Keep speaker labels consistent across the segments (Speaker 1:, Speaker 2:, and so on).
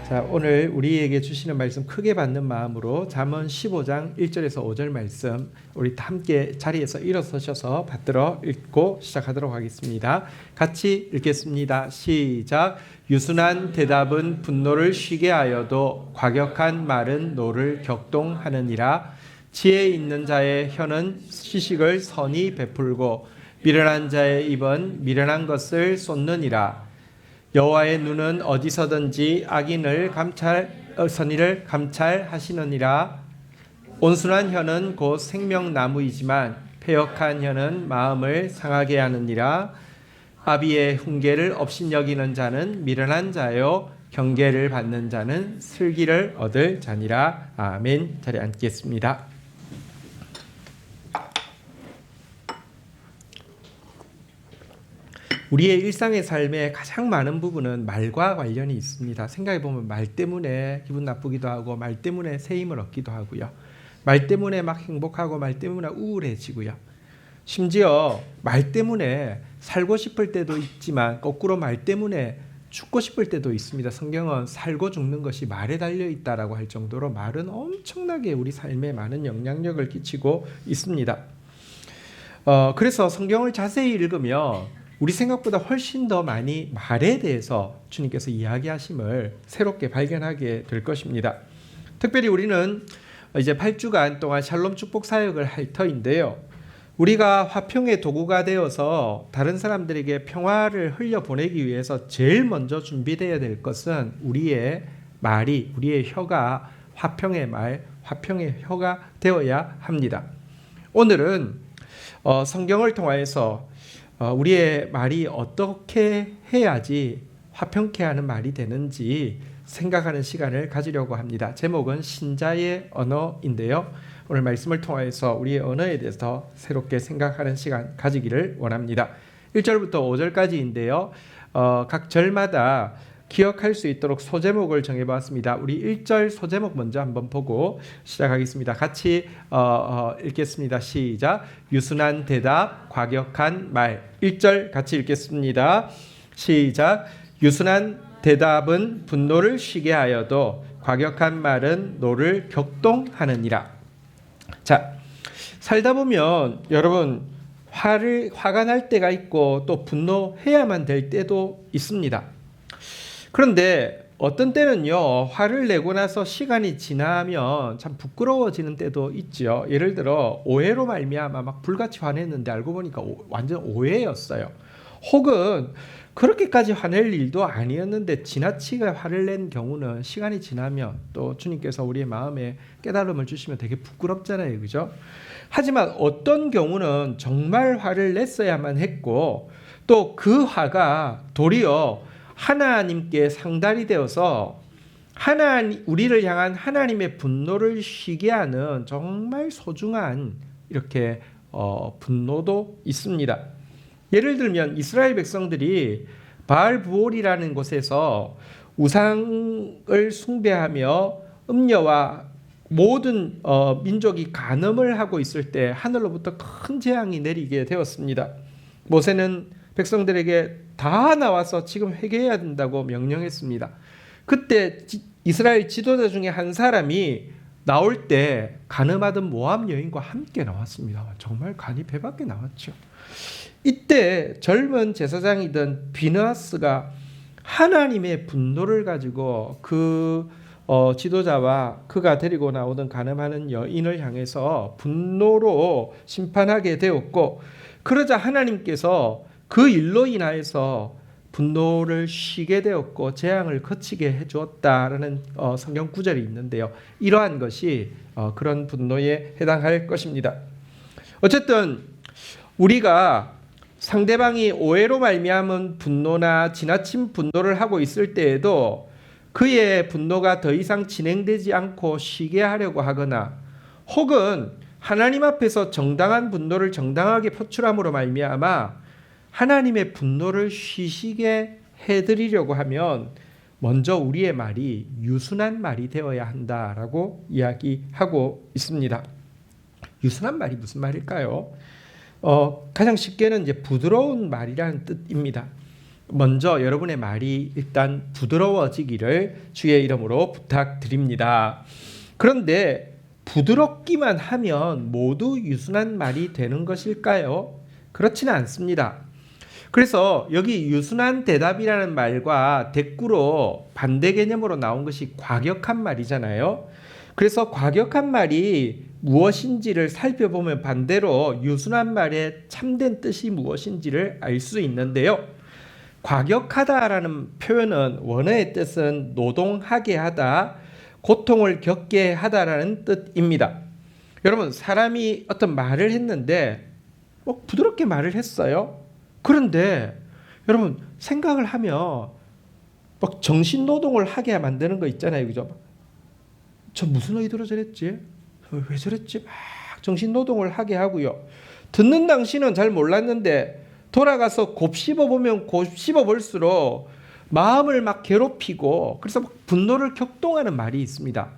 Speaker 1: 자, 오늘 우리에게 주시는 말씀 크게 받는 마음으로 잠언 15장 1절에서 5절 말씀 우리 다 함께 자리에서 일어서셔서 받들어 읽고 시작하도록 하겠습니다. 같이 읽겠습니다. 시작. 유순한 대답은 분노를 쉬게 하여도 과격한 말은 노를 격동하느니라. 지혜 있는 자의 혀는 시식을 선히 베풀고 미련한 자의 입은 미련한 것을 쏟느니라. 여호와의 눈은 어디서든지 악인을 선의를 감찰하시느니라. 온순한 혀는 곧 생명나무이지만 패역한 혀는 마음을 상하게 하느니라. 아비의 훈계를 업신여기는 자는 미련한 자요 경계를 받는 자는 슬기를 얻을 자니라. 아멘. 자리에 앉겠습니다. 우리의 일상의 삶의 가장 많은 부분은 말과 관련이 있습니다. 생각해보면 말 때문에 기분 나쁘기도 하고 말 때문에 새 힘을 얻기도 하고요. 말 때문에 막 행복하고 말 때문에 우울해지고요. 심지어 말 때문에 살고 싶을 때도 있지만 거꾸로 말 때문에 죽고 싶을 때도 있습니다. 성경은 살고 죽는 것이 말에 달려있다라고 할 정도로 말은 엄청나게 우리 삶에 많은 영향력을 끼치고 있습니다. 그래서 성경을 자세히 읽으면 우리 생각보다 훨씬 더 많이 말에 대해서 주님께서 이야기하심을 새롭게 발견하게 될 것입니다. 특별히 우리는 이제 8주간 동안 샬롬 축복 사역을 할 터인데요. 우리가 화평의 도구가 되어서 다른 사람들에게 평화를 흘려보내기 위해서 제일 먼저 준비되어야 될 것은 우리의 말이, 우리의 혀가 화평의 말, 화평의 혀가 되어야 합니다. 오늘은 성경을 통하여서 우리의 말이 어떻게 해야지 화평케 하는 말이 되는지 생각하는 시간을 가지려고 합니다. 제목은 신자의 언어인데요. 오늘 말씀을 통해서 우리의 언어에 대해서 새롭게 생각하는 시간 가지기를 원합니다. 1절부터 5절까지인데요. 각 절마다 기억할 수 있도록 소제목을 정해봤습니다. 우리 1절 소제목 먼저 한번 보고 시작하겠습니다. 같이 읽겠습니다. 시작. 유순한 대답, 과격한 말. 1절 같이 읽겠습니다. 시작. 유순한 대답은 분노를 쉬게 하여도 과격한 말은 노를 격동하느니라. 자, 살다 보면 여러분 화가 날 때가 있고 또 분노해야만 될 때도 있습니다. 그런데 어떤 때는요, 화를 내고 나서 시간이 지나면 참 부끄러워지는 때도 있죠. 예를 들어 오해로 말미암아 막 불같이 화냈는데 알고 보니까 완전 오해였어요. 혹은 그렇게까지 화낼 일도 아니었는데 지나치게 화를 낸 경우는 시간이 지나면 또 주님께서 우리의 마음에 깨달음을 주시면 되게 부끄럽잖아요. 그죠? 하지만 어떤 경우는 정말 화를 냈어야만 했고 또 그 화가 도리어 하나님께 상달이 되어서 우리를 향한 하나님의 분노를 쉬게 하는 정말 소중한 이렇게 분노도 있습니다. 예를 들면 이스라엘 백성들이 바알부올이라는 곳에서 우상을 숭배하며 음녀와 모든 민족이 간음을 하고 있을 때 하늘로부터 큰 재앙이 내리게 되었습니다. 모세는 백성들에게 다 나와서 지금 회개해야 된다고 명령했습니다. 그때 이스라엘 지도자 중에 한 사람이 나올 때 간음하던 모압 여인과 함께 나왔습니다. 정말 간이 배밖에 나왔죠. 이때 젊은 제사장이던 비느하스가 하나님의 분노를 가지고 그 지도자와 그가 데리고 나오던 간음하는 여인을 향해서 분노로 심판하게 되었고, 그러자 하나님께서 그 일로 인하여서 분노를 쉬게 되었고 재앙을 그치게 해주었다라는 성경 구절이 있는데요. 이러한 것이 그런 분노에 해당할 것입니다. 어쨌든 우리가 상대방이 오해로 말미암은 분노나 지나친 분노를 하고 있을 때에도 그의 분노가 더 이상 진행되지 않고 쉬게 하려고 하거나 혹은 하나님 앞에서 정당한 분노를 정당하게 표출함으로 말미암아 하나님의 분노를 쉬시게 해드리려고 하면 먼저 우리의 말이 유순한 말이 되어야 한다라고 이야기하고 있습니다. 유순한 말이 무슨 말일까요? 가장 쉽게는 이제 부드러운 말이라는 뜻입니다. 먼저 여러분의 말이 일단 부드러워지기를 주의 이름으로 부탁드립니다. 그런데 부드럽기만 하면 모두 유순한 말이 되는 것일까요? 그렇지는 않습니다. 그래서 여기 유순한 대답이라는 말과 대꾸로 반대 개념으로 나온 것이 과격한 말이잖아요. 그래서 과격한 말이 무엇인지를 살펴보면 반대로 유순한 말의 참된 뜻이 무엇인지를 알 수 있는데요. 과격하다라는 표현은 원어의 뜻은 노동하게 하다, 고통을 겪게 하다라는 뜻입니다. 여러분, 사람이 어떤 말을 했는데 부드럽게 말을 했어요. 그런데 여러분, 생각을 하면 막 정신노동을 하게 만드는 거 있잖아요. 그죠? 저 무슨 의도로 저랬지? 왜 저랬지? 막 정신노동을 하게 하고요. 듣는 당시는 잘 몰랐는데 돌아가서 곱씹어보면 곱씹어볼수록 마음을 막 괴롭히고 그래서 막 분노를 격동하는 말이 있습니다.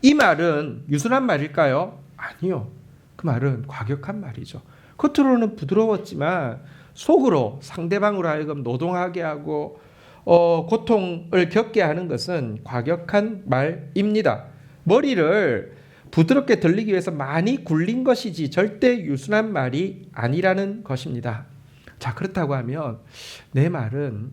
Speaker 1: 이 말은 유순한 말일까요? 아니요. 그 말은 과격한 말이죠. 겉으로는 부드러웠지만 속으로 상대방으로 하여금 노동하게 하고 고통을 겪게 하는 것은 과격한 말입니다. 머리를 부드럽게 들리기 위해서 많이 굴린 것이지 절대 유순한 말이 아니라는 것입니다. 자, 그렇다고 하면 내 말은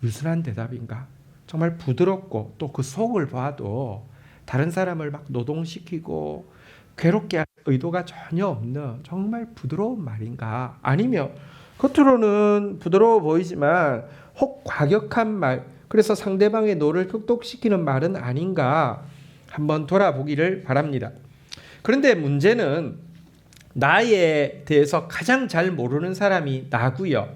Speaker 1: 유순한 대답인가? 정말 부드럽고 또 그 속을 봐도 다른 사람을 막 노동시키고 괴롭게 할 의도가 전혀 없는 정말 부드러운 말인가? 아니면 겉으로는 부드러워 보이지만 혹 과격한 말, 그래서 상대방의 노를 격동시키는 말은 아닌가? 한번 돌아보기를 바랍니다. 그런데 문제는 나에 대해서 가장 잘 모르는 사람이 나고요.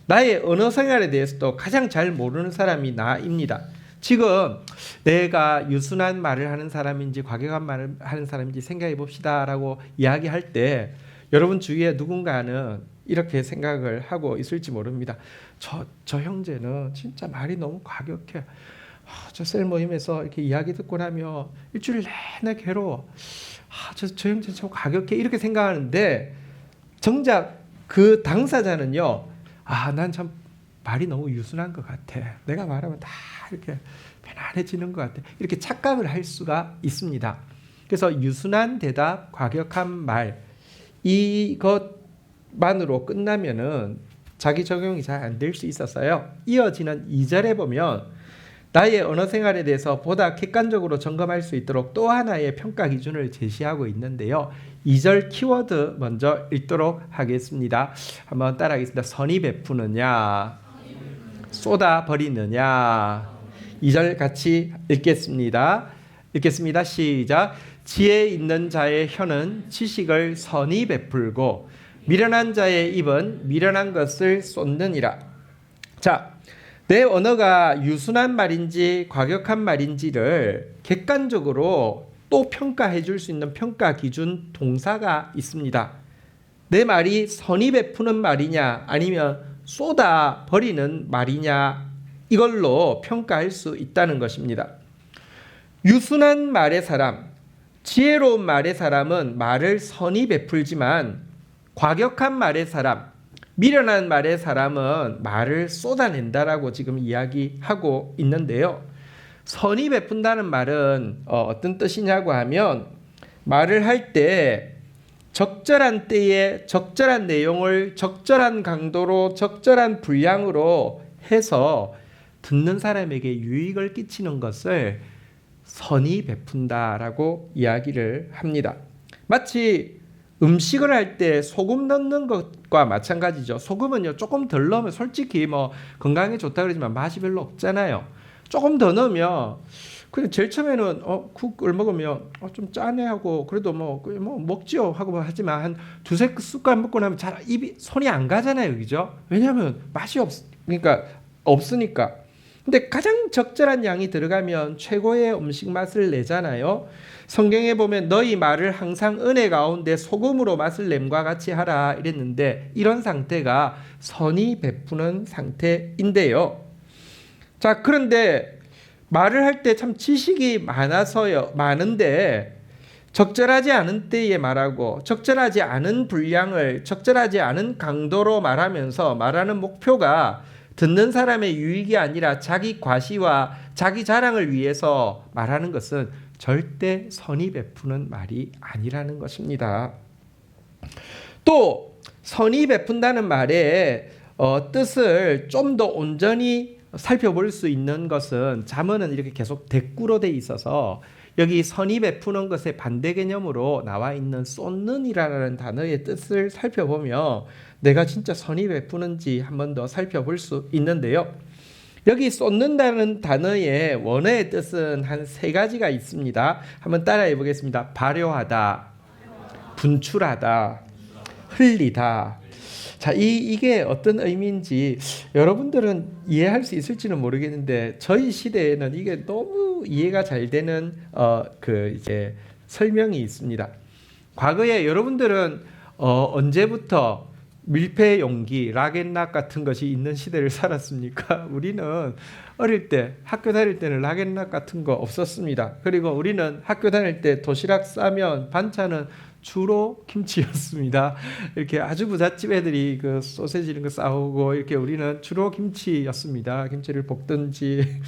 Speaker 1: 나의 언어 생활에 대해서도 가장 잘 모르는 사람이 나입니다. 지금 내가 유순한 말을 하는 사람인지 과격한 말을 하는 사람인지 생각해 봅시다 라고 이야기할 때 여러분 주위에 누군가는 이렇게 생각을 하고 있을지 모릅니다. 저 형제는 진짜 말이 너무 과격해. 저 셀 모임에서 이렇게 이야기 듣고 나면 일주일 내내 괴로워. 저 형제 참 과격해. 이렇게 생각하는데 정작 그 당사자는요. 난 참 말이 너무 유순한 것 같아. 내가 말하면 다 이렇게 편안해지는 것 같아. 이렇게 착각을 할 수가 있습니다. 그래서 유순한 대답, 과격한 말 이것만으로 끝나면은 자기 적용이 잘 안 될 수 있어서요. 이어지는 2절에 보면 나의 언어 생활에 대해서 보다 객관적으로 점검할 수 있도록 또 하나의 평가 기준을 제시하고 있는데요. 2절 키워드 먼저 읽도록 하겠습니다. 한번 따라하겠습니다. 선의 베푸느냐, 쏟아버리느냐. 2절 같이 읽겠습니다. 시작. 지혜 있는 자의 혀는 지식을 선의 베풀고 미련한 자의 입은 미련한 것을 쏟느니라. 자, 내 언어가 유순한 말인지 과격한 말인지를 객관적으로 또 평가해 줄 수 있는 평가 기준 동사가 있습니다. 내 말이 선의 베푸는 말이냐 아니면 쏟아 버리는 말이냐 이걸로 평가할 수 있다는 것입니다. 유순한 말의 사람, 지혜로운 말의 사람은 말을 선의 베풀지만 과격한 말의 사람, 미련한 말의 사람은 말을 쏟아낸다라고 지금 이야기하고 있는데요. 선의 베푼다는 말은 어떤 뜻이냐고 하면 말을 할 때 적절한 때에 적절한 내용을 적절한 강도로 적절한 분량으로 해서 듣는 사람에게 유익을 끼치는 것을 선의 베푼다라고 이야기를 합니다. 마치 음식을 할 때 소금 넣는 것과 마찬가지죠. 소금은요 조금 덜 넣으면 솔직히 건강에 좋다 그러지만 맛이 별로 없잖아요. 조금 더 넣으면 그냥 제일 처음에는 국을 먹으면 좀 짜네 하고 그래도 먹지요 하고 하지만 한 두세 숟갈 먹고 나면 잘 손이 안 가잖아요, 그죠? 왜냐하면 맛이 없으니까. 근데 가장 적절한 양이 들어가면 최고의 음식 맛을 내잖아요. 성경에 보면 너희 말을 항상 은혜 가운데 소금으로 맛을 냄과 같이 하라 이랬는데 이런 상태가 선의 베푸는 상태인데요. 자, 그런데 말을 할 때 참 지식이 많은데 적절하지 않은 때에 말하고 적절하지 않은 분량을 적절하지 않은 강도로 말하면서 말하는 목표가 듣는 사람의 유익이 아니라 자기 과시와 자기 자랑을 위해서 말하는 것은 절대 선의 베푸는 말이 아니라는 것입니다. 또 선의 베푼다는 말의 뜻을 좀 더 온전히 살펴볼 수 있는 것은 잠언은 이렇게 계속 대꾸로 돼 있어서 여기 선의 베푸는 것의 반대 개념으로 나와 있는 쏟는이라는 단어의 뜻을 살펴보면 내가 진짜 선의 베푸는지 한 번 더 살펴볼 수 있는데요. 여기 쏟는다는 단어의 원어의 뜻은 한 세 가지가 있습니다. 한번 따라해 보겠습니다. 발효하다, 분출하다, 흘리다. 자, 이게 어떤 의미인지 여러분들은 이해할 수 있을지는 모르겠는데 저희 시대에는 이게 너무 이해가 잘 되는 이제 설명이 있습니다. 과거에 여러분들은 언제부터 밀폐 용기, 락앤락 같은 것이 있는 시대를 살았습니까? 우리는 어릴 때 학교 다닐 때는 락앤락 같은 거 없었습니다. 그리고 우리는 학교 다닐 때 도시락 싸면 반찬은 주로 김치였습니다. 이렇게 아주 부잣집 애들이 그 소세지 이런 거 싸오고 이렇게 우리는 주로 김치였습니다. 김치를 볶든지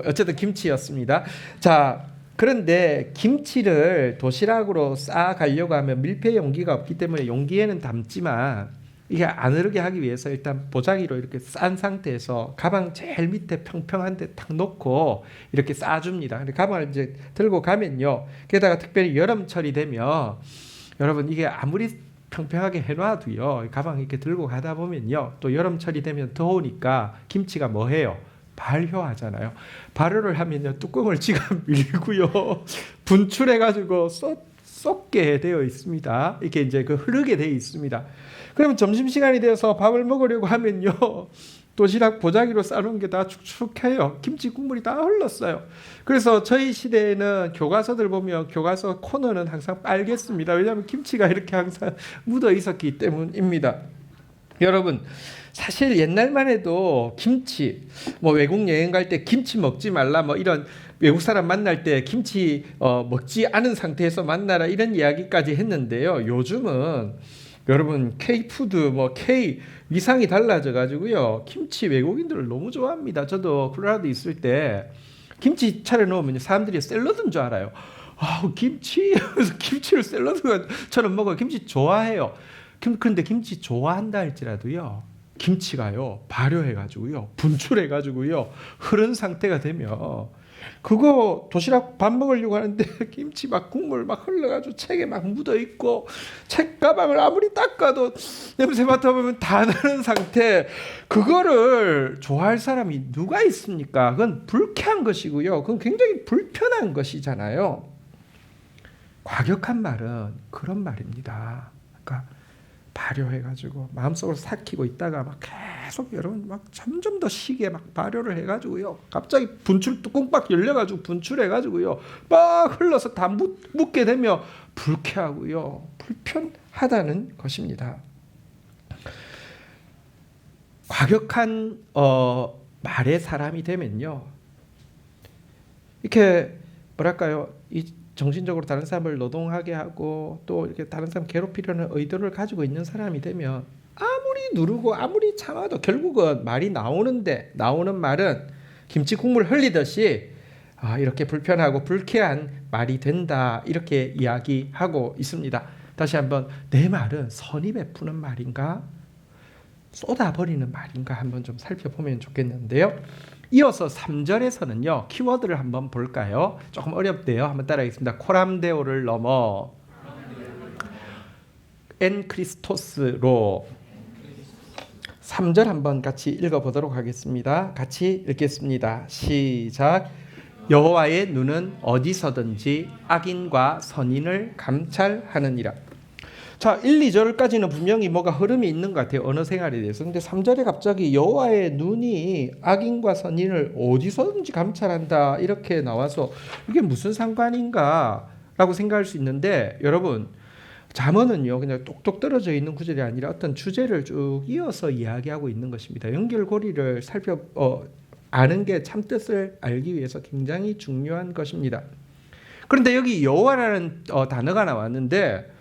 Speaker 1: 어쨌든 김치였습니다. 자, 그런데 김치를 도시락으로 싸 가려고 하면 밀폐 용기가 없기 때문에 용기에는 담지만 이게 안 흐르게 하기 위해서 일단 보자기로 이렇게 싼 상태에서 가방 제일 밑에 평평한 데 탁 놓고 이렇게 싸줍니다. 가방을 이제 들고 가면요. 게다가 특별히 여름철이 되면 여러분 이게 아무리 평평하게 해놔도요. 가방 이렇게 들고 가다 보면요. 또 여름철이 되면 더우니까 김치가 뭐 해요? 발효하잖아요. 발효를 하면요. 뚜껑을 지가 밀고요. 분출해가지고 쏟게 되어 있습니다. 이렇게 이제 흐르게 되어 있습니다. 그러면 점심시간이 되어서 밥을 먹으려고 하면요. 도시락 보자기로 싸놓은 게 다 축축해요. 김치 국물이 다 흘렀어요. 그래서 저희 시대에는 교과서들 보면 교과서 코너는 항상 빨갰습니다. 왜냐하면 김치가 이렇게 항상 묻어 있었기 때문입니다. 여러분, 사실 옛날만 해도 김치, 외국 여행 갈 때 김치 먹지 말라, 이런 외국 사람 만날 때 김치 먹지 않은 상태에서 만나라 이런 이야기까지 했는데요. 요즘은 여러분 K푸드 K 위상이 달라져 가지고요. 김치 외국인들을 너무 좋아합니다. 저도 콜로라도 있을 때 김치 차려 놓으면 사람들이 샐러드인 줄 알아요. 김치? 그래서 김치를 샐러드처럼 먹어요. 김치 좋아해요. 그런데 김치 좋아한다 할지라도요. 김치가요. 발효해가지고요. 분출해가지고요. 흐른 상태가 되면 그거 도시락 밥 먹으려고 하는데 김치 국물 흘러가지고 책에 묻어 있고 책 가방을 아무리 닦아도 냄새 맡아보면 다 나는 상태. 그거를 좋아할 사람이 누가 있습니까? 그건 불쾌한 것이고요. 그건 굉장히 불편한 것이잖아요. 과격한 말은 그런 말입니다. 그러니까 발효해가지고 마음속으로 삭히고 있다가 계속 여러분 점점 더 시게 발효를 해가지고요. 갑자기 분출 뚜껑 빡 열려가지고 분출해가지고요. 막 흘러서 다 묻게 되면 불쾌하고요. 불편하다는 것입니다. 과격한 말의 사람이 되면요. 이렇게 뭐랄까요? 정신적으로 다른 사람을 노동하게 하고 또 이렇게 다른 사람 괴롭히려는 의도를 가지고 있는 사람이 되면 아무리 누르고 아무리 참아도 결국은 말이 나오는 말은 김치 국물 흘리듯이 이렇게 불편하고 불쾌한 말이 된다 이렇게 이야기하고 있습니다. 다시 한번 내 말은 선의 베푸는 말인가 쏟아버리는 말인가 한번 좀 살펴보면 좋겠는데요. 이어서 3절에서는요. 키워드를 한번 볼까요? 조금 어렵대요. 한번 따라하겠습니다. 코람데오를 넘어 엔 크리스토스로 3절 한번 같이 읽어보도록 하겠습니다. 같이 읽겠습니다. 시작. 여호와의 눈은 어디서든지 악인과 선인을 감찰하느니라. 자, 1, 2절까지는 분명히 뭐가 흐름이 있는 것 같아요. 언어 생활에 대해서. 근데 3절에 갑자기 여호와의 눈이 악인과 선인을 어디서든지 감찰한다 이렇게 나와서 이게 무슨 상관인가 라고 생각할 수 있는데 여러분 잠언은요 그냥 똑똑 떨어져 있는 구절이 아니라 어떤 주제를 쭉 이어서 이야기하고 있는 것입니다. 연결고리를 아는 게 참뜻을 알기 위해서 굉장히 중요한 것입니다. 그런데 여기 여호와라는 단어가 나왔는데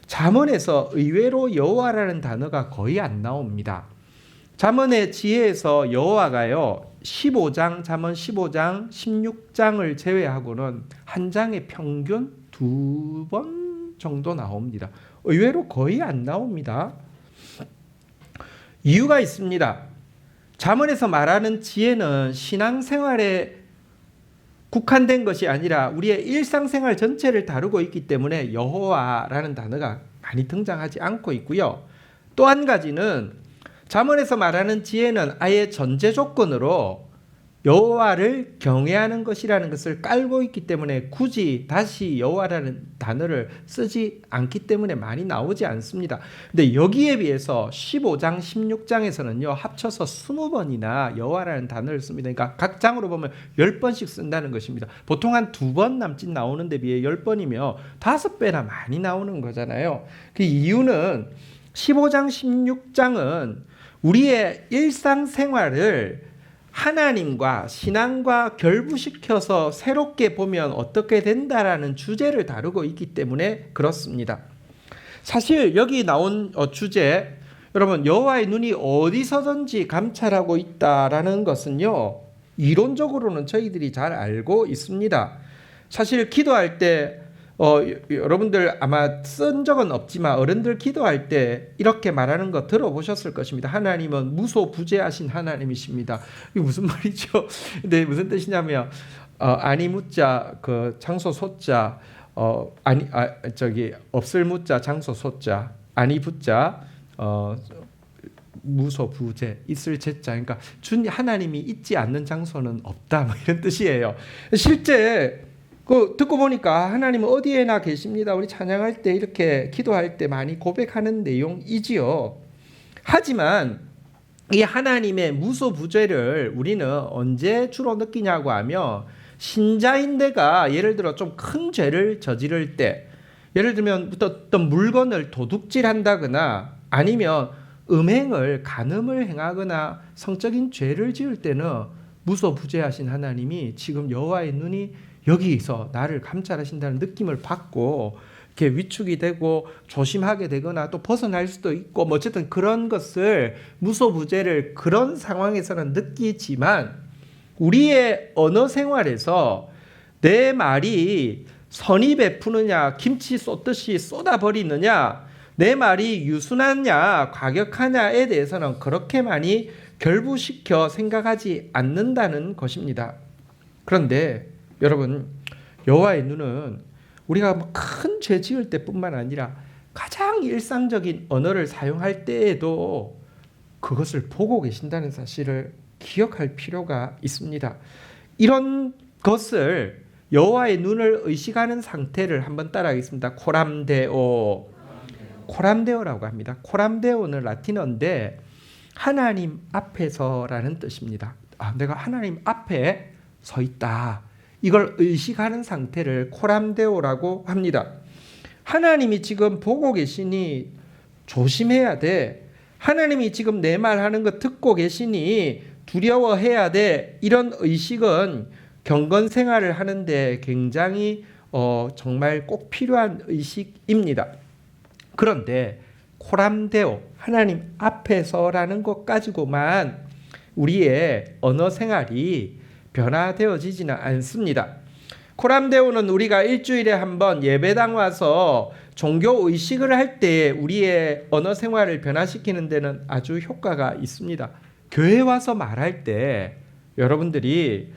Speaker 1: 잠언에서 의외로 여호와라는 단어가 거의 안 나옵니다. 잠언의 지혜에서 여호와가요 15장 잠언 15장 16장을 제외하고는 한 장에 평균 2번 정도 나옵니다. 의외로 거의 안 나옵니다. 이유가 있습니다. 잠언에서 말하는 지혜는 신앙생활에 국한된 것이 아니라 우리의 일상생활 전체를 다루고 있기 때문에 여호와라는 단어가 많이 등장하지 않고 있고요. 또 한 가지는 잠언에서 말하는 지혜는 아예 전제 조건으로 여호와를 경외하는 것이라는 것을 깔고 있기 때문에 굳이 다시 여호와라는 단어를 쓰지 않기 때문에 많이 나오지 않습니다. 근데 여기에 비해서 15장, 16장에서는요 합쳐서 20번이나 여호와라는 단어를 씁니다. 그러니까 각 장으로 보면 10번씩 쓴다는 것입니다. 보통 한 2번 남짓 나오는 데 비해 10번이면 5배나 많이 나오는 거잖아요. 그 이유는 15장, 16장은 우리의 일상생활을 하나님과 신앙과 결부시켜서 새롭게 보면 어떻게 된다라는 주제를 다루고 있기 때문에 그렇습니다. 사실 여기 나온 주제, 여러분 여호와의 눈이 어디서든지 감찰하고 있다라는 것은요 이론적으로는 저희들이 잘 알고 있습니다. 사실 기도할 때 여러분들 아마 쓴 적은 없지만 어른들 기도할 때 이렇게 말하는 거 들어보셨을 것입니다. 하나님은 무소부재하신 하나님이십니다. 이게 무슨 말이죠? 근데 무슨 뜻이냐면 아니 묻자 그 장소 소자 없을 묻자 장소 소자 아니 붙자 무소부재 있을 제자, 그러니까 하나님이 있지 않는 장소는 없다 뭐 이런 뜻이에요. 실제 듣고 보니까 하나님은 어디에나 계십니다. 우리 찬양할 때 이렇게 기도할 때 많이 고백하는 내용이지요. 하지만 이 하나님의 무소부재를 우리는 언제 주로 느끼냐고 하면 신자인데가 예를 들어 좀 큰 죄를 저지를 때, 예를 들면 어떤 물건을 도둑질한다거나 아니면 음행을 간음을 행하거나 성적인 죄를 지을 때는 무소부재하신 하나님이 지금 여호와의 눈이 여기서 나를 감찰하신다는 느낌을 받고 이렇게 위축이 되고 조심하게 되거나 또 벗어날 수도 있고 뭐 어쨌든 그런 것을 무소부재를 그런 상황에서는 느끼지만 우리의 언어 생활에서 내 말이 선의 베푸느냐 김치 쏟듯이 쏟아버리느냐 내 말이 유순하냐 과격하냐에 대해서는 그렇게 많이 결부시켜 생각하지 않는다는 것입니다. 그런데 여러분 여호와의 눈은 우리가 큰 죄 지을 때뿐만 아니라 가장 일상적인 언어를 사용할 때에도 그것을 보고 계신다는 사실을 기억할 필요가 있습니다. 이런 것을 여호와의 눈을 의식하는 상태를 한번 따라하겠습니다. 코람데오라고 합니다. 코람데오는 라틴어인데 하나님 앞에서라는 뜻입니다. 내가 하나님 앞에 서 있다. 이걸 의식하는 상태를 코람데오라고 합니다. 하나님이 지금 보고 계시니 조심해야 돼. 하나님이 지금 내 말하는 거 듣고 계시니 두려워해야 돼. 이런 의식은 경건 생활을 하는데 굉장히 정말 꼭 필요한 의식입니다. 그런데 코람데오, 하나님 앞에서라는 것 가지고만 우리의 언어 생활이 변화되어지지는 않습니다. 코람데오는 우리가 일주일에 한 번 예배당 와서 종교 의식을 할 때 우리의 언어 생활을 변화시키는 데는 아주 효과가 있습니다. 교회 와서 말할 때 여러분들이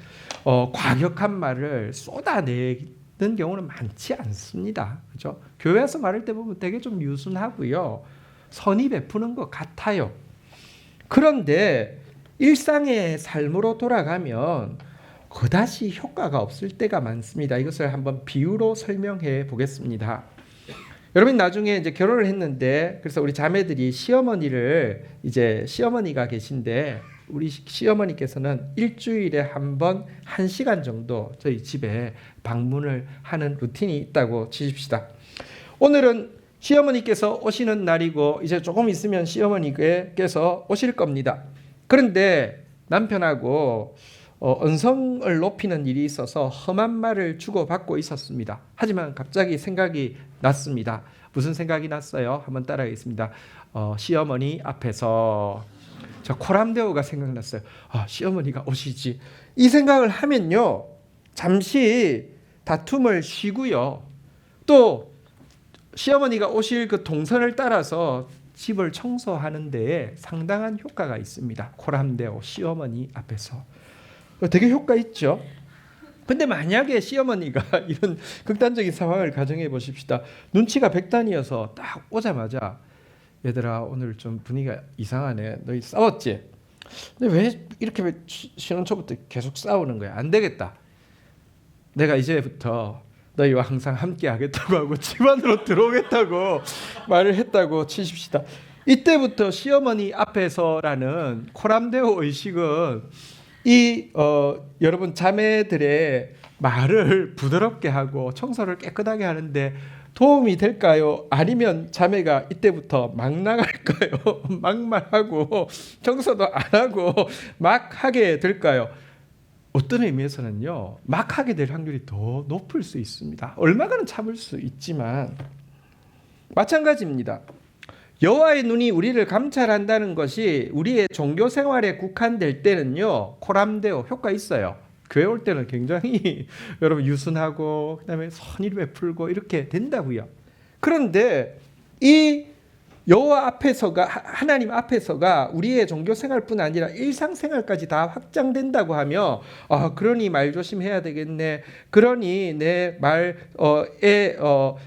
Speaker 1: 과격한 말을 쏟아내는 경우는 많지 않습니다. 그렇죠? 교회 와서 말할 때 보면 되게 좀 유순하고요. 선의 베푸는 것 같아요. 그런데 일상의 삶으로 돌아가면 그다지 효과가 없을 때가 많습니다. 이것을 한번 비유로 설명해 보겠습니다. 여러분 나중에 이제 결혼을 했는데 그래서 우리 자매들이 시어머니가 계신데 우리 시어머니께서는 일주일에 한 번 1시간 정도 저희 집에 방문을 하는 루틴이 있다고 치십시다. 오늘은 시어머니께서 오시는 날이고 이제 조금 있으면 시어머니께서 오실 겁니다. 그런데 남편하고 언성을 높이는 일이 있어서 험한 말을 주고받고 있었습니다. 하지만 갑자기 생각이 났습니다. 무슨 생각이 났어요? 한번 따라하겠습니다. 시어머니 앞에서 저 코람데오가 생각났어요. 아, 시어머니가 오시지. 이 생각을 하면요, 잠시 다툼을 쉬고요, 또 시어머니가 오실 그 동선을 따라서 집을 청소하는 데에 상당한 효과가 있습니다. 코람데오 시어머니 앞에서 되게 효과 있죠. 근데 만약에 시어머니가 이런 극단적인 상황을 가정해 보십시다. 눈치가 백단이어서 딱 오자마자 얘들아 오늘 좀 분위기가 이상하네. 너희 싸웠지? 근데 왜 이렇게 신혼 초부터 계속 싸우는 거야? 안 되겠다. 내가 이제부터 너희와 항상 함께 하겠다고 하고 집안으로 들어오겠다고 말을 했다고 치십시다. 이때부터 시어머니 앞에서라는 코람데오 의식은 여러분 자매들의 말을 부드럽게 하고 청소를 깨끗하게 하는데 도움이 될까요? 아니면 자매가 이때부터 막 나갈까요? 막 말하고 청소도 안 하고 막 하게 될까요? 어떤 의미에서는요, 막 하게 될 확률이 더 높을 수 있습니다. 얼마간은 참을 수 있지만 마찬가지입니다. 여호와의 눈이 우리를 감찰한다는 것이 우리의 종교 생활에 국한될 때는요, 코람데오 효과 있어요. 교회 올 때는 굉장히 여러분 유순하고 그다음에 선의를 베풀고 이렇게 된다고요. 그런데 이 여호와 앞에서가, 하나님 앞에서가 우리의 종교 생활뿐 아니라 일상생활까지 다 확장된다고 하며, 그러니 말 조심해야 되겠네. 그러니 내 말에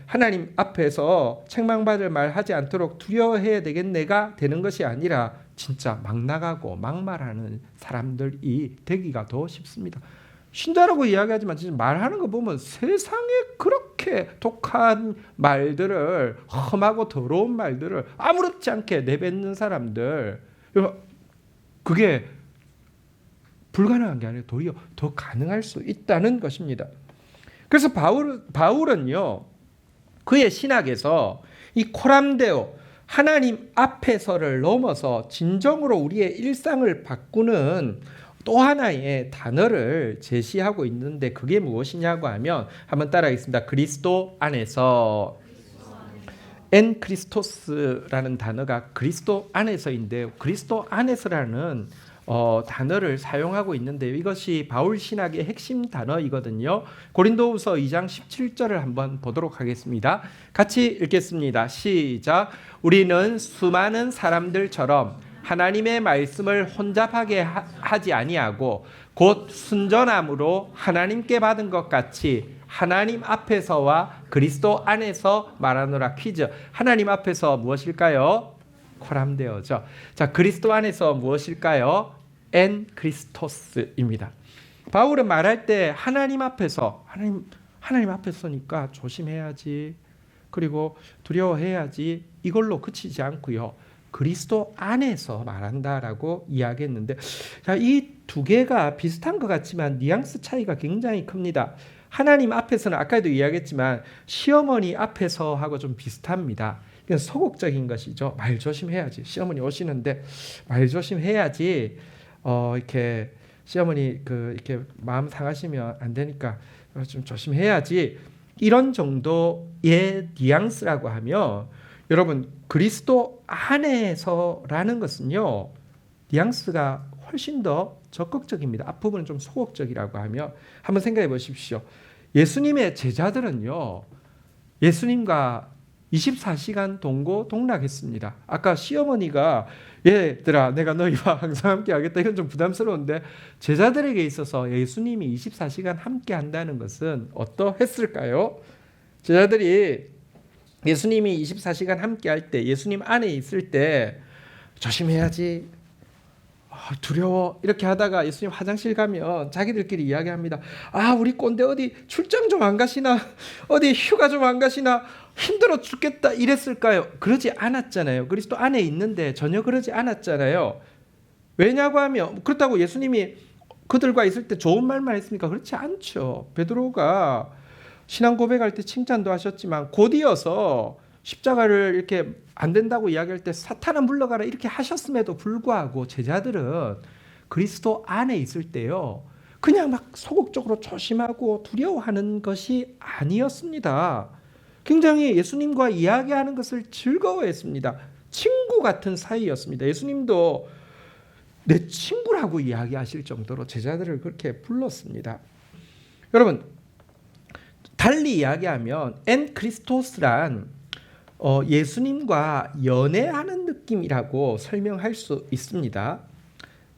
Speaker 1: 하나님 앞에서 책망받을 말 하지 않도록 두려워해야 되겠네가 되는 것이 아니라 진짜 막 나가고 막 말하는 사람들이 되기가 더 쉽습니다. 신자라고 이야기하지만 진짜 말하는 거 보면 세상에 그렇게 독한 말들을, 험하고 더러운 말들을 아무렇지 않게 내뱉는 사람들, 그게 불가능한 게 아니라 도리어 더 가능할 수 있다는 것입니다. 그래서 바울은요, 그의 신학에서 이 코람데오, 하나님 앞에서를 넘어서 진정으로 우리의 일상을 바꾸는 또 하나의 단어를 제시하고 있는데 그게 무엇이냐고 하면 한번 따라하겠습니다. 그리스도 안에서. 엔 크리스토스라는 단어가 그리스도 안에서인데, 그리스도 안에서라는 단어를 사용하고 있는데 이것이 바울 신학의 핵심 단어이거든요. 고린도후서 2장 17절을 한번 보도록 하겠습니다. 같이 읽겠습니다. 시작. 우리는 수많은 사람들처럼 하나님의 말씀을 혼잡하게 하지 아니하고 곧 순전함으로 하나님께 받은 것 같이 하나님 앞에서와 그리스도 안에서 말하노라. 퀴즈. 하나님 앞에서 무엇일까요? 코람데오죠. 자, 그리스도 안에서 무엇일까요? 엔 크리스토스입니다. 바울은 말할 때 하나님 앞에서, 하나님 앞에서니까 조심해야지, 그리고 두려워해야지, 이걸로 그치지 않고요, 그리스도 안에서 말한다라고 이야기했는데, 자, 이 두 개가 비슷한 것 같지만 뉘앙스 차이가 굉장히 큽니다. 하나님 앞에서는 아까도 이야기했지만 시어머니 앞에서 하고 좀 비슷합니다. 이건 소극적인 것이죠. 말 조심해야지. 시어머니 오시는데 말 조심해야지. 이렇게 시어머니 이렇게 마음 상하시면 안 되니까 좀 조심해야지. 이런 정도의 뉘앙스라고 하면, 여러분 그리스도 안에서라는 것은요, 뉘앙스가 훨씬 더 적극적입니다. 앞부분은 좀 소극적이라고 하며, 한번 생각해 보십시오. 예수님의 제자들은요, 예수님과 24시간 동고동락했습니다. 아까 시어머니가 얘들아 내가 너희와 항상 함께 하겠다, 이건 좀 부담스러운데 제자들에게 있어서 예수님이 24시간 함께 한다는 것은 어떠했을까요? 제자들이 예수님이 24시간 함께 할 때, 예수님 안에 있을 때 조심해야지, 두려워, 이렇게 하다가 예수님 화장실 가면 자기들끼리 이야기합니다. 우리 꼰대 어디 출장 좀 안 가시나, 어디 휴가 좀 안 가시나, 힘들어 죽겠다, 이랬을까요? 그러지 않았잖아요. 그리스도 안에 있는데 전혀 그러지 않았잖아요. 왜냐고 하면, 그렇다고 예수님이 그들과 있을 때 좋은 말만 했습니까? 그렇지 않죠. 베드로가 신앙 고백할 때 칭찬도 하셨지만 곧이어서 십자가를 이렇게 안 된다고 이야기할 때 사탄아 물러가라 이렇게 하셨음에도 불구하고 제자들은 그리스도 안에 있을 때요, 그냥 막 소극적으로 조심하고 두려워하는 것이 아니었습니다. 굉장히 예수님과 이야기하는 것을 즐거워했습니다. 친구 같은 사이였습니다. 예수님도 내 친구라고 이야기하실 정도로 제자들을 그렇게 불렀습니다. 여러분, 달리 이야기하면 엔 크리스토스란 예수님과 연애하는 느낌이라고 설명할 수 있습니다.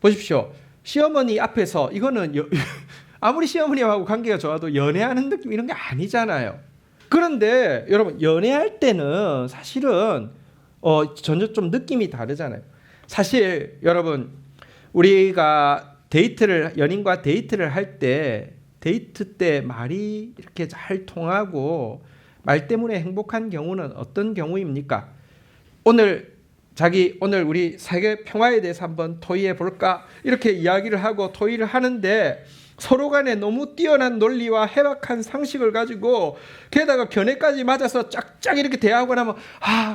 Speaker 1: 보십시오. 시어머니 앞에서 이거는 아무리 시어머니하고 관계가 좋아도 연애하는 느낌 이런 게 아니잖아요. 그런데 여러분, 연애할 때는 사실은 전혀 좀 느낌이 다르잖아요. 사실 여러분, 우리가 연인과 데이트를 할 때 데이트 때 말이 이렇게 잘 통하고 말 때문에 행복한 경우는 어떤 경우입니까? 오늘 우리 세계 평화에 대해서 한번 토의해 볼까? 이렇게 이야기를 하고 토의를 하는데 서로 간에 너무 뛰어난 논리와 해박한 상식을 가지고 게다가 견해까지 맞아서 쫙쫙 이렇게 대화하고 나면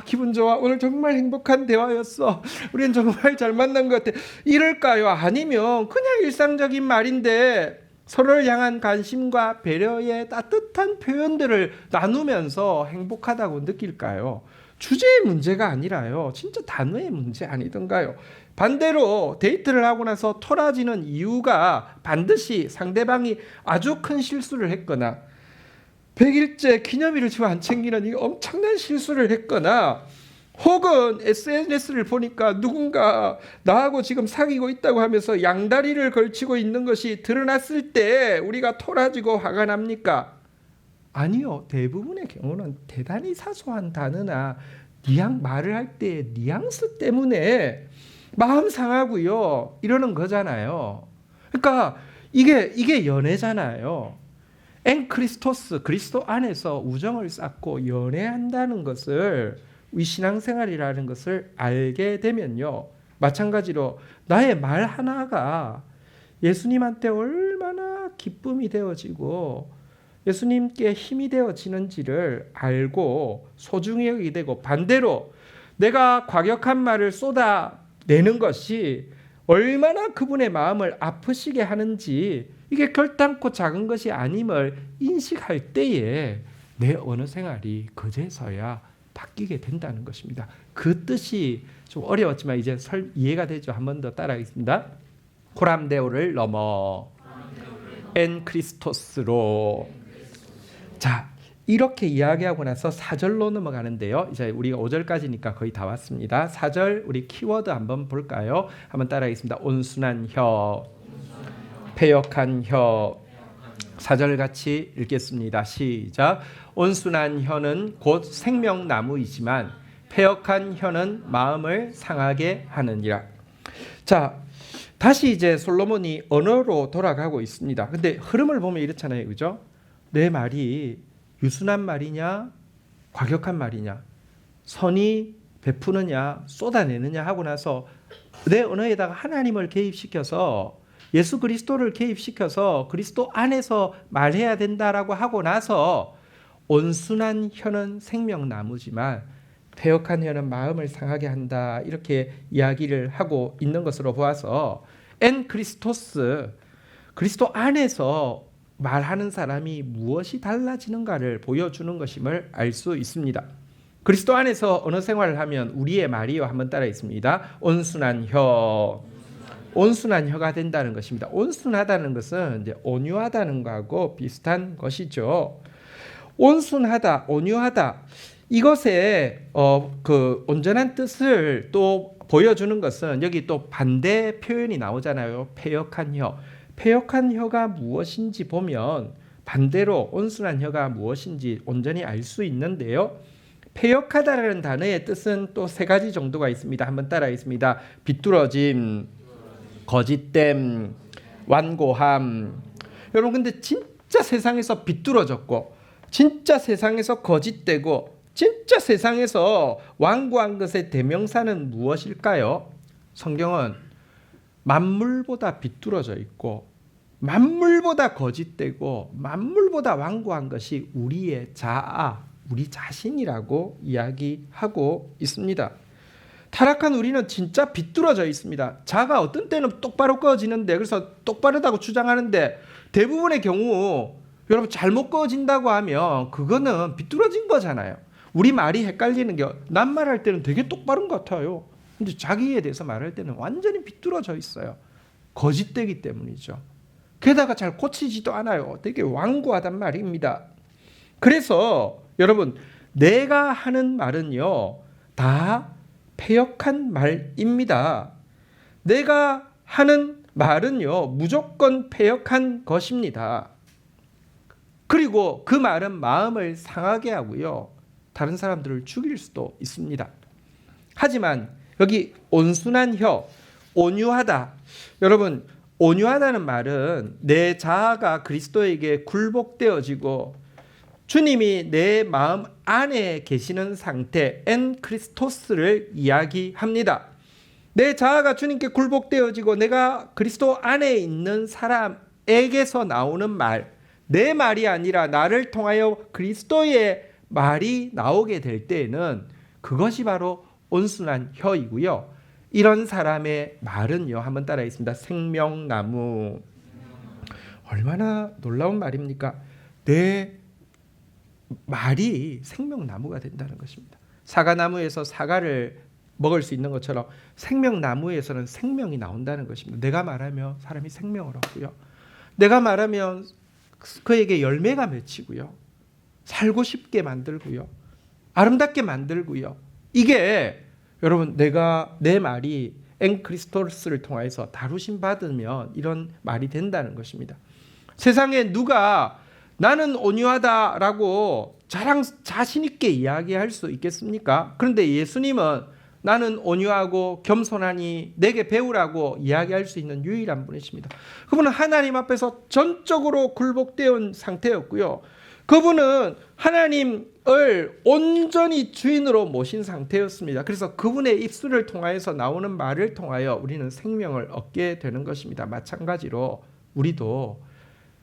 Speaker 1: 기분 좋아. 오늘 정말 행복한 대화였어. 우리는 정말 잘 만난 것 같아. 이럴까요? 아니면 그냥 일상적인 말인데 서로를 향한 관심과 배려의 따뜻한 표현들을 나누면서 행복하다고 느낄까요? 주제의 문제가 아니라요. 진짜 단어의 문제 아니던가요? 반대로 데이트를 하고 나서 토라지는 이유가 반드시 상대방이 아주 큰 실수를 했거나 100일째 기념일을 지금 안 챙기는 이 엄청난 실수를 했거나 혹은 SNS를 보니까 누군가 나하고 지금 사귀고 있다고 하면서 양다리를 걸치고 있는 것이 드러났을 때 우리가 토라지고 화가 납니까? 아니요. 대부분의 경우는 대단히 사소한 단어나 말을 할 때의 뉘앙스 때문에 마음 상하고요. 이러는 거잖아요. 그러니까 이게 연애잖아요. 엔 크리스토스, 그리스도 안에서 우정을 쌓고 연애한다는 것을 우리 신앙생활이라는 것을 알게 되면요. 마찬가지로 나의 말 하나가 예수님한테 얼마나 기쁨이 되어지고 예수님께 힘이 되어지는지를 알고 소중히 여기게 되고 반대로 내가 과격한 말을 쏟아내는 것이 얼마나 그분의 마음을 아프시게 하는지 이게 결단코 작은 것이 아님을 인식할 때에 내 언어 생활이 그제서야 바뀌게 된다는 것입니다. 그 뜻이 좀 어려웠지만 이제 이해가 되죠. 한 번 더 따라하겠습니다. 코람데오를 넘어 엔 크리스토스로. 자, 이렇게 이야기하고 나서 4절로 넘어가는데요. 이제 우리가 5절까지니까 거의 다 왔습니다. 4절 우리 키워드 한번 볼까요? 한번 따라하겠습니다. 온순한 혀, 패역한 혀. 4절 같이 읽겠습니다. 시작. 온순한 혀는 곧 생명나무이지만 패역한 혀는 마음을 상하게 하느니라. 자, 다시 이제 솔로몬이 언어로 돌아가고 있습니다. 근데 흐름을 보면 이렇잖아요. 그죠? 내 말이 유순한 말이냐 과격한 말이냐 선이 베푸느냐 쏟아내느냐 하고 나서 내 언어에다가 하나님을 개입시켜서 예수 그리스도를 개입시켜서 그리스도 안에서 말해야 된다라고 하고 나서 온순한 혀는 생명나무지만 패역한 혀는 마음을 상하게 한다 이렇게 이야기를 하고 있는 것으로 보아서 엔 크리스토스 그리스도 안에서 말하는 사람이 무엇이 달라지는가를 보여주는 것임을 알 수 있습니다. 그리스도 안에서 언어 생활을 하면 우리의 말이요 한번 따라 있습니다. 온순한 혀, 온순한 혀가 된다는 것입니다. 온순하다는 것은 이제 온유하다는 것하고 비슷한 것이죠. 온순하다, 온유하다 이것의 그 온전한 뜻을 또 보여주는 것은 여기 또 반대 표현이 나오잖아요. 패역한 혀. 패역한 혀가 무엇인지 보면 반대로 온순한 혀가 무엇인지 온전히 알 수 있는데요. 패역하다라는 단어의 뜻은 또 3가지 정도가 있습니다. 한번 따라하겠습니다. 비뚤어짐, 거짓됨, 완고함. 여러분 근데 진짜 세상에서 비뚤어졌고 진짜 세상에서 거짓되고 진짜 세상에서 완고한 것의 대명사는 무엇일까요? 성경은 만물보다 비뚤어져 있고 만물보다 거짓되고 만물보다 완고한 것이 우리의 자아, 우리 자신이라고 이야기하고 있습니다. 타락한 우리는 진짜 비뚤어져 있습니다. 자가 어떤 때는 똑바로 꺼지는데 그래서 똑바르다고 주장하는데 대부분의 경우 여러분 잘못 꺼진다고 하면 그거는 비뚤어진 거잖아요. 우리 말이 헷갈리는 게 난 말할 때는 되게 똑바른 것 같아요. 근데 자기에 대해서 말할 때는 완전히 비뚤어져 있어요. 거짓되기 때문이죠. 게다가 잘 고치지도 않아요. 되게 완고하단 말입니다. 그래서 여러분, 내가 하는 말은요, 다 패역한 말입니다. 내가 하는 말은요, 무조건 패역한 것입니다. 그리고 그 말은 마음을 상하게 하고요, 다른 사람들을 죽일 수도 있습니다. 하지만 여기 온순한 혀, 온유하다. 여러분, 온유하다는 말은 내 자아가 그리스도에게 굴복되어지고 주님이 내 마음 안에 계시는 상태, 엔 크리스토스를 이야기합니다. 내 자아가 주님께 굴복되어지고 내가 그리스도 안에 있는 사람에게서 나오는 말, 내 말이 아니라 나를 통하여 그리스도의 말이 나오게 될 때에는 그것이 바로 온순한 혀이고요. 이런 사람의 말은요, 한번 따라하겠습니다. 생명나무. 얼마나 놀라운 말입니까? 내 말이 생명나무가 된다는 것입니다. 사과나무에서 사과를 먹을 수 있는 것처럼 생명나무에서는 생명이 나온다는 것입니다. 내가 말하면 사람이 생명을 얻고요, 내가 말하면 그에게 열매가 맺히고요, 살고 싶게 만들고요, 아름답게 만들고요. 이게 여러분, 내가 내 말이 엔크리스토스를 통해서 다루심 받으면 이런 말이 된다는 것입니다. 세상에 누가 나는 온유하다라고 자신 있게 이야기할 수 있겠습니까? 그런데 예수님은 나는 온유하고 겸손하니 내게 배우라고 이야기할 수 있는 유일한 분이십니다. 그분은 하나님 앞에서 전적으로 굴복되어 온 상태였고요, 그분은 하나님을 온전히 주인으로 모신 상태였습니다. 그래서 그분의 입술을 통하여서 나오는 말을 통하여 우리는 생명을 얻게 되는 것입니다. 마찬가지로 우리도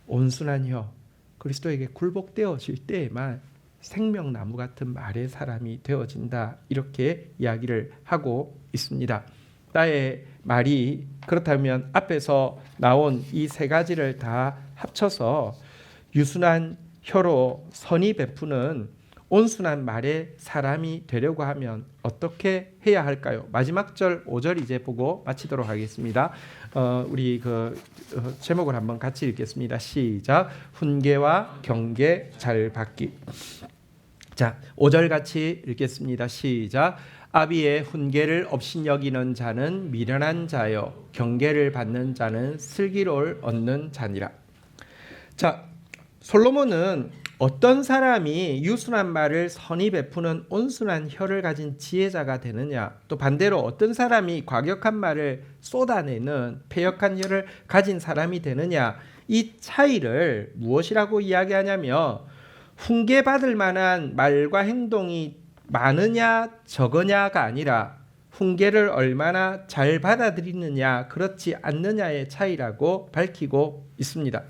Speaker 1: 온순한 혀, 그리스도에게 굴복되어질 때에만 생명나무 같은 말의 사람이 되어진다, 이렇게 이야기를 하고 있습니다. 나의 말이 그렇다면 앞에서 나온 이 세 가지를 다 합쳐서 유순한 혀로 선이 베푸는 온순한 말의 사람이 되려고 하면 어떻게 해야 할까요? 마지막 절 5절 이제 보고 마치도록 하겠습니다. 우리 제목을 한번 같이 읽겠습니다. 시작. 훈계와 경계 잘 받기. 자, 5절 같이 읽겠습니다. 시작. 아비의 훈계를 업신여기는 자는 미련한 자요, 경계를 받는 자는 슬기로울 얻는 자니라. 자, 솔로몬은 어떤 사람이 유순한 말을 선히 베푸는 온순한 혀를 가진 지혜자가 되느냐, 또 반대로 어떤 사람이 과격한 말을 쏟아내는 패역한 혀를 가진 사람이 되느냐, 이 차이를 무엇이라고 이야기하냐면 훈계받을 만한 말과 행동이 많으냐 적으냐가 아니라 훈계를 얼마나 잘 받아들이느냐 그렇지 않느냐의 차이라고 밝히고 있습니다.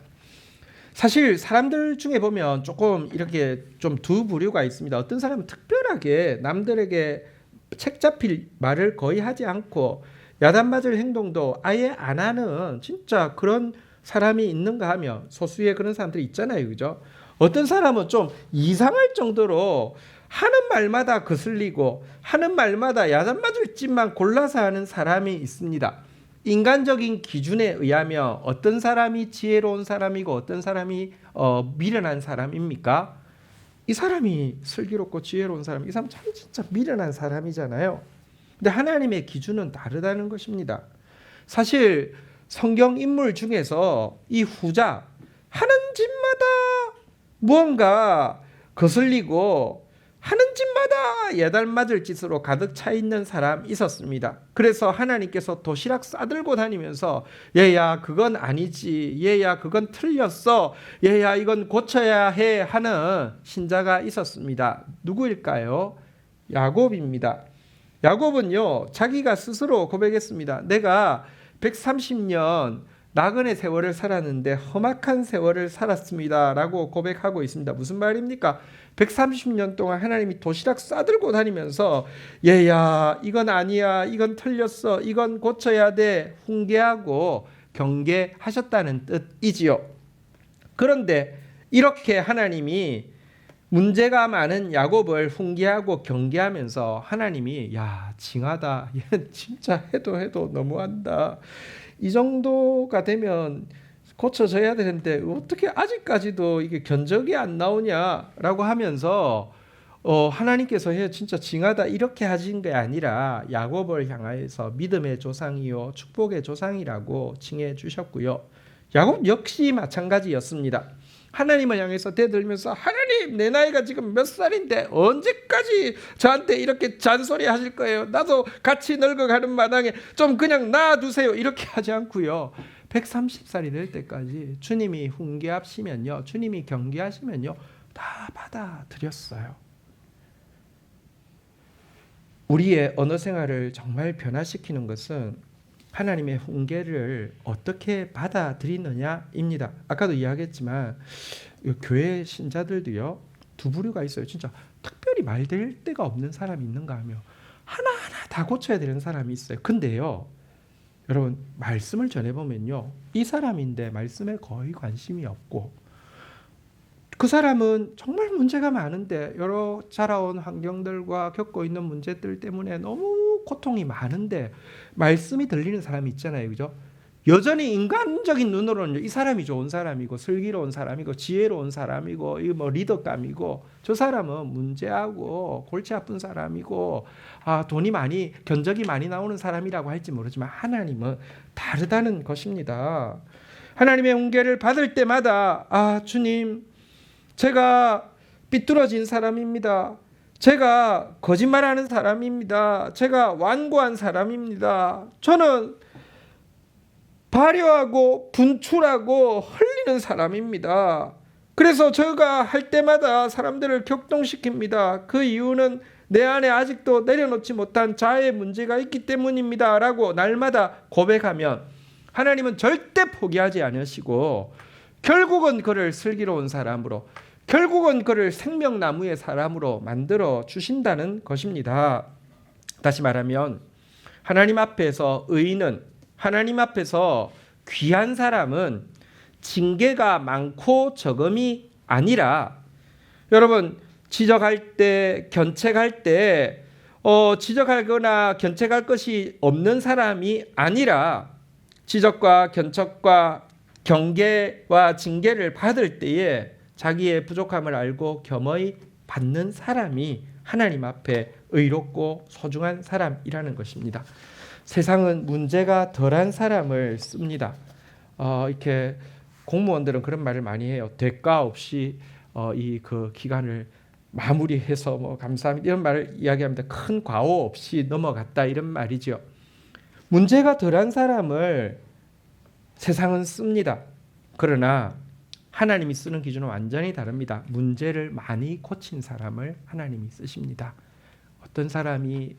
Speaker 1: 사실 사람들 중에 보면 조금 이렇게 좀 두 부류가 있습니다. 어떤 사람은 특별하게 남들에게 책 잡힐 말을 거의 하지 않고 야단 맞을 행동도 아예 안 하는 진짜 그런 사람이 있는가 하면 소수의 그런 사람들이 있잖아요, 그죠? 어떤 사람은 좀 이상할 정도로 하는 말마다 거슬리고 하는 말마다 야단 맞을 짓만 골라서 하는 사람이 있습니다. 인간적인 기준에 의하면 어떤 사람이 지혜로운 사람이고 어떤 사람이 미련한 사람입니까? 이 사람이 슬기롭고 지혜로운 사람, 이 사람 참 진짜 미련한 사람이잖아요. 근데 하나님의 기준은 다르다는 것입니다. 사실 성경 인물 중에서 이 후자, 하는 짓마다 무언가 거슬리고 하는 짓마다 야단 맞을 짓으로 가득 차 있는 사람 있었습니다. 그래서 하나님께서 도시락 싸들고 다니면서 얘야 그건 아니지, 얘야 그건 틀렸어, 얘야 이건 고쳐야 해 하는 신자가 있었습니다. 누구일까요? 야곱입니다. 야곱은요, 자기가 스스로 고백했습니다. 내가 130년 나그네 세월을 살았는데 험악한 세월을 살았습니다 라고 고백하고 있습니다. 무슨 말입니까? 130년 동안 하나님이 도시락 싸들고 다니면서 얘야 이건 아니야, 이건 틀렸어, 이건 고쳐야 돼 훈계하고 경계하셨다는 뜻이지요. 그런데 이렇게 하나님이 문제가 많은 야곱을 훈계하고 경계하면서 하나님이 야 징하다, 얘 진짜 해도 너무한다, 이 정도가 되면 고쳐져야 되는데 어떻게 아직까지도 이게 견적이 안 나오냐라고 하면서 하나님께서 얘 진짜 징하다 이렇게 하신 게 아니라 야곱을 향하여서 믿음의 조상이요 축복의 조상이라고 칭해 주셨고요. 야곱 역시 마찬가지였습니다. 하나님을 향해서 대들면서 하나님, 내 나이가 지금 몇 살인데 언제까지 저한테 이렇게 잔소리 하실 거예요? 나도 같이 늙어가는 마당에 좀 그냥 놔두세요. 이렇게 하지 않고요. 130살이 될 때까지 주님이 훈계하시면요, 주님이 경계하시면요, 다 받아들였어요. 우리의 언어 생활을 정말 변화시키는 것은 하나님의 훈계를 어떻게 받아들이느냐입니다. 아까도 이야기했지만 교회 신자들도요, 두 부류가 있어요. 진짜 특별히 말될 데가 없는 사람이 있는가 하며 하나하나 다 고쳐야 되는 사람이 있어요. 근데요, 여러분 말씀을 전해보면요, 이 사람인데 말씀에 거의 관심이 없고, 그 사람은 정말 문제가 많은데 여러 자라온 환경들과 겪고 있는 문제들 때문에 너무 고통이 많은데 말씀이 들리는 사람이 있잖아요, 그죠? 여전히 인간적인 눈으로는 이 사람이 좋은 사람이고 슬기로운 사람이고 지혜로운 사람이고 이 뭐 리더감이고, 저 사람은 문제하고 골치 아픈 사람이고 돈이 많이 견적이 많이 나오는 사람이라고 할지 모르지만 하나님은 다르다는 것입니다. 하나님의 훈계를 받을 때마다 주님, 제가 삐뚤어진 사람입니다. 제가 거짓말하는 사람입니다. 제가 완고한 사람입니다. 저는 발효하고 분출하고 흘리는 사람입니다. 그래서 제가 할 때마다 사람들을 격동시킵니다. 그 이유는 내 안에 아직도 내려놓지 못한 자아의 문제가 있기 때문입니다 라고 날마다 고백하면 하나님은 절대 포기하지 않으시고 결국은 그를 슬기로운 사람으로, 결국은 그를 생명나무의 사람으로 만들어 주신다는 것입니다. 다시 말하면 하나님 앞에서 의인은, 하나님 앞에서 귀한 사람은 징계가 많고 적음이 아니라, 여러분 지적할 때, 견책할 때 지적하거나 견책할 것이 없는 사람이 아니라 지적과 견책과 경계와 징계를 받을 때에 자기의 부족함을 알고 겸허히 받는 사람이 하나님 앞에 의롭고 소중한 사람이라는 것입니다. 세상은 문제가 덜한 사람을 씁니다. 이렇게 공무원들은 그런 말을 많이 해요. 대가 없이 그 기간을 마무리해서 뭐 감사합니다 이런 말을 이야기합니다. 큰 과오 없이 넘어갔다 이런 말이죠. 문제가 덜한 사람을 세상은 씁니다. 그러나 하나님이 쓰는 기준은 완전히 다릅니다. 문제를 많이 고친 사람을 하나님이 쓰십니다. 어떤 사람이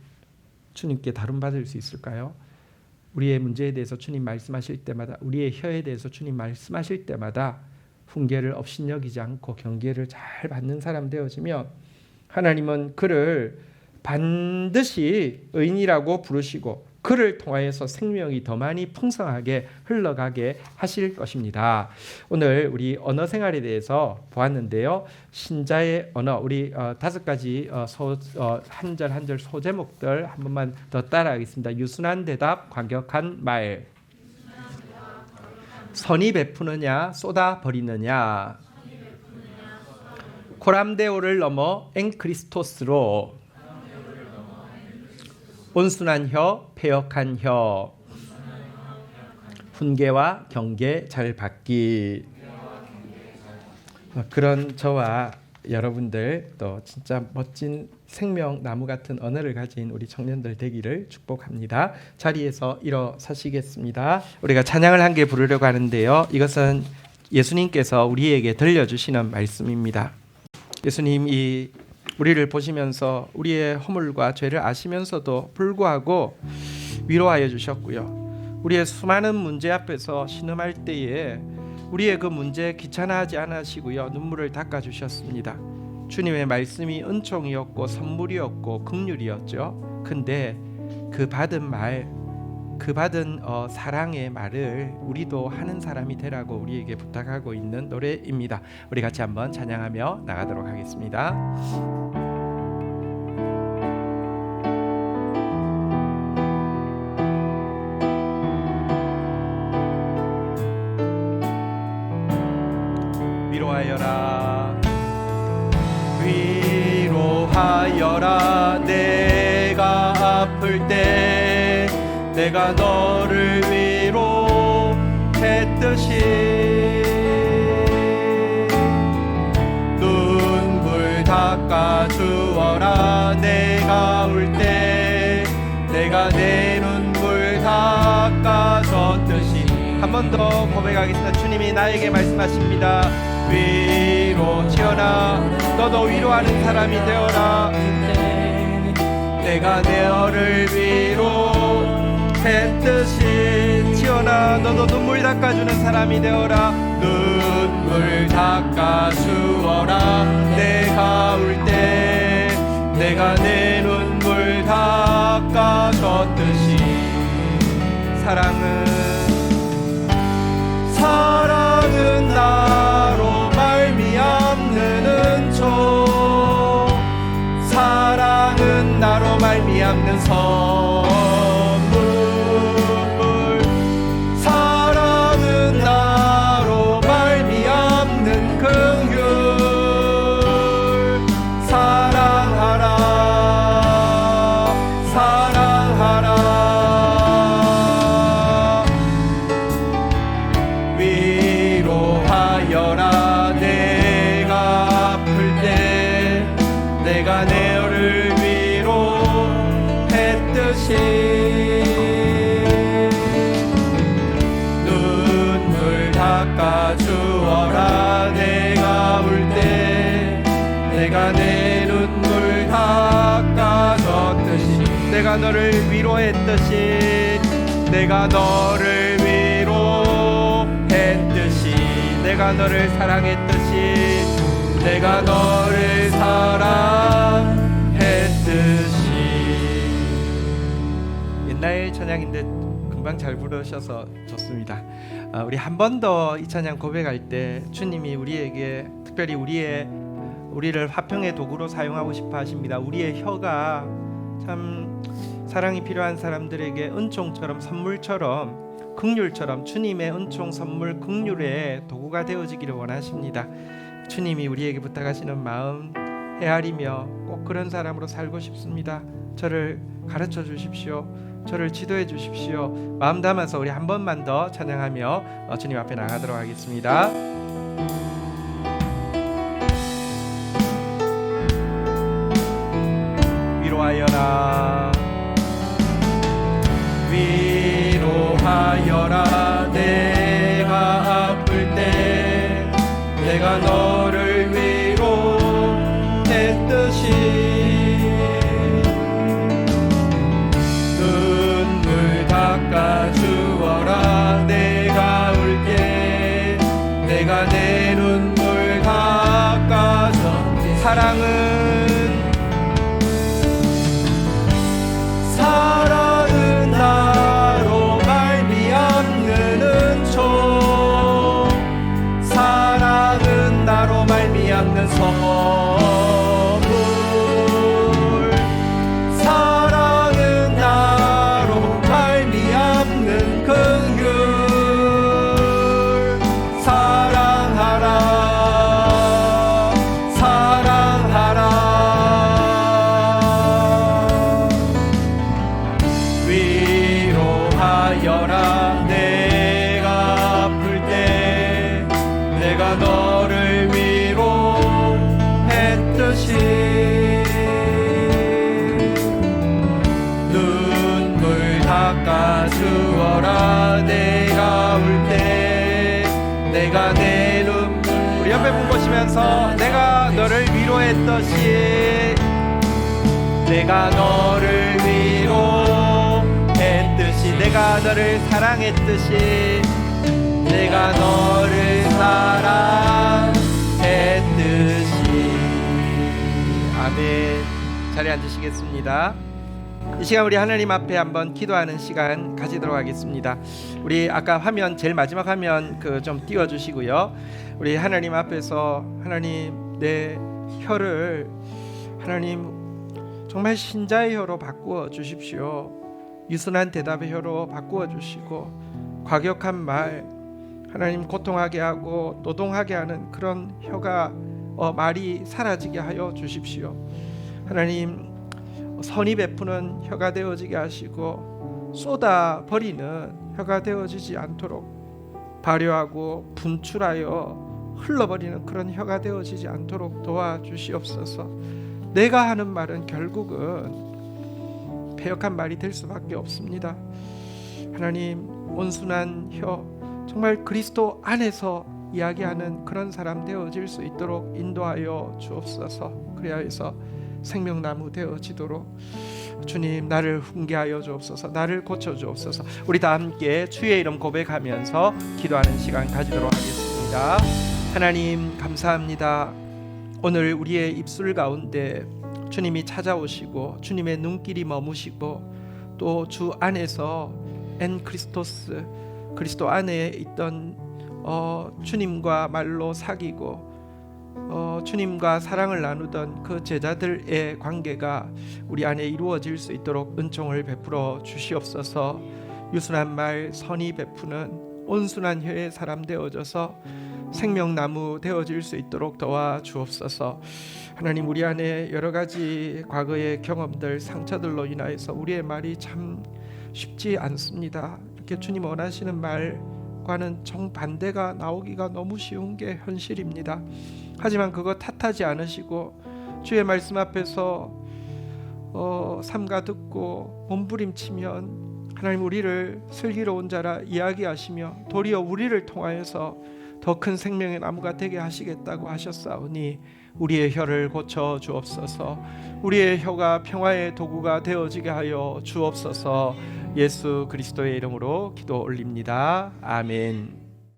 Speaker 1: 주님께 다름받을 수 있을까요? 우리의 문제에 대해서 주님 말씀하실 때마다, 우리의 혀에 대해서 주님 말씀하실 때마다 훈계를 업신여기지 않고 경계를 잘 받는 사람 되어지면 하나님은 그를 반드시 의인이라고 부르시고 그를 통하여서 생명이 더 많이 풍성하게 흘러가게 하실 것입니다. 오늘 우리 언어 생활에 대해서 보았는데요. 신자의 언어, 우리 5가지 한 절 한 절 소제목들 한 번만 더 따라하겠습니다. 유순한 대답, 과격한 말. 선이 베푸느냐 쏟아 버리느냐. 코람데오를 넘어 엔크리스토스로. 온순한 혀, 패역한 혀. 훈계와 경계 잘 받기. 그런 저와 여러분들, 또 진짜 멋진 생명나무 같은 언어를 가진 우리 청년들 되기를 축복합니다. 자리에서 일어서시겠습니다. 우리가 찬양을 한 개 부르려고 하는데요. 이것은 예수님께서 우리에게 들려주시는 말씀입니다. 예수님이 우리를 보시면서 우리의 허물과 죄를 아시면서도 불구하고 위로하여 주셨고요. 우리의 수많은 문제 앞에서 신음할 때에 우리의 그 문제에 귀찮아하지 않으시고요. 눈물을 닦아주셨습니다. 주님의 말씀이 은총이었고 선물이었고 긍휼이었죠. 근데 그 받은 말 그 받은 사랑의 말을 우리도 하는 사람이 되라고 우리에게 부탁하고 있는 노래입니다. 우리 같이 한번 찬양하며 나가도록 하겠습니다. 위로하여라 위로하여라 내가 아플 때 내가 너를 위로했듯이 눈물 닦아주어라 내가 울 때 내가 내 눈물 닦아줬듯이. 한 번 더 고백하겠습니다. 주님이 나에게 말씀하십니다. 위로 지어라 너도 위로하는 사람이 되어라. 내가 너를 위로했듯이 지어라 너도 눈물 닦아주는 사람이 되어라. 눈물 닦아주어라 내가 울 때 내가 내 눈물 닦아줬듯이. 사랑은 나로 말미암는 은총 사랑은 나로 말미암는 선물 사랑은 나로 말미암는 긍휼 사랑하라 사랑하라. 위로하여라 내가 아플 때 내가 너를 위로했듯이 눈물 닦아주어라 내가 울 때 내가 내 눈물 닦아줬듯이. 내가 너를 위로했듯이 내가 너를 위로했듯이 내가 너를 사랑했듯이 내가 너를 사랑했듯이. 옛날 찬양인데 금방 잘 부르셔서 좋습니다. 우리 한 번 더 이 찬양 고백할 때 주님이 우리에게 특별히 우리를 화평의 도구로 사용하고 싶어 하십니다. 우리의 혀가 참 사랑이 필요한 사람들에게 은총처럼 선물처럼 긍휼처럼 주님의 은총 선물 긍휼의 도구가 되어지기를 원하십니다. 주님이 우리에게 부탁하시는 마음 헤아리며 꼭 그런 사람으로 살고 싶습니다. 저를 가르쳐 주십시오. 저를 지도해 주십시오. 마음 담아서 우리 한 번만 더 찬양하며 주님 앞에 나가도록 하겠습니다. 위로하여라 위로하여라 내가 아플 때 내가 너를 위로했듯이 눈물 닦아주어라 내가 울 때 내가 내 눈물 닦아줘. 사랑은 나로 말미암는 은총 사랑은 나로 말미암는 선물 사랑은 나로 말미암는 긍휼 사랑하라 사랑하라. 위로하여라 내가 아플 때 내가 너를 위로했듯이 눈물 닦아주어라 내가 울 때 내가 내 눈물. 우리 옆에 분 보시면서 내가 너를 위로했듯이 내가 너를 위로했듯이 내가 너를 사랑했듯이 내가 너를 사랑했듯이. 아멘. 자리에 앉으시겠습니다. 이 시간 우리 하나님 앞에 한번 기도하는 시간 가지도록 하겠습니다. 우리 아까 화면 제일 마지막 화면 그 좀 띄워 주시고요. 우리 하나님 앞에서 하나님 내 혀를 하나님 정말 신자의 혀로 바꾸어 주십시오. 유순한 대답의 혀로 바꾸어 주시고 과격한 말 하나님 고통하게 하고 노동하게 하는 그런 혀가 말이 사라지게 하여 주십시오. 하나님 선이 베푸는 혀가 되어지게 하시고 쏟아 버리는 혀가 되어지지 않도록 발효하고 분출하여 흘러버리는 그런 혀가 되어지지 않도록 도와주시옵소서. 내가 하는 말은 결국은 패역한 말이 될 수밖에 없습니다. 하나님 온순한 혀 정말 그리스도 안에서 이야기하는 그런 사람 되어질 수 있도록 인도하여 주옵소서. 그래야 해서 생명나무 되어지도록 주님 나를 훈계하여 주옵소서. 나를 고쳐 주옵소서. 우리 다 함께 주의 이름 고백하면서 기도하는 시간 가지도록 하겠습니다. 하나님 감사합니다. 오늘 우리의 입술 가운데 주님이 찾아오시고 주님의 눈길이 머무시고 또 주 안에서 엔 크리스토스 그리스도 안에 있던 주님과 말로 사귀고 주님과 사랑을 나누던 그 제자들의 관계가 우리 안에 이루어질 수 있도록 은총을 베풀어 주시옵소서. 유순한 말 선이 베푸는 온순한 혀의 사람 되어져서 생명나무 되어질 수 있도록 도와주옵소서. 하나님 우리 안에 여러 가지 과거의 경험들 상처들로 인하여서 우리의 말이 참 쉽지 않습니다. 이렇게 주님 원하시는 말과는 정반대가 나오기가 너무 쉬운 게 현실입니다. 하지만 그거 탓하지 않으시고 주의 말씀 앞에서 삼가 듣고 몸부림치면 하나님 우리를 슬기로운 자라 이야기하시며 도리어 우리를 통하여서 더 큰 생명의 나무가 되게 하시겠다고 하셨사오니 우리의 혀를 고쳐 주옵소서. 우리의 혀가 평화의 도구가 되어지게 하여 주옵소서. 예수 그리스도의 이름으로 기도 올립니다. 아멘.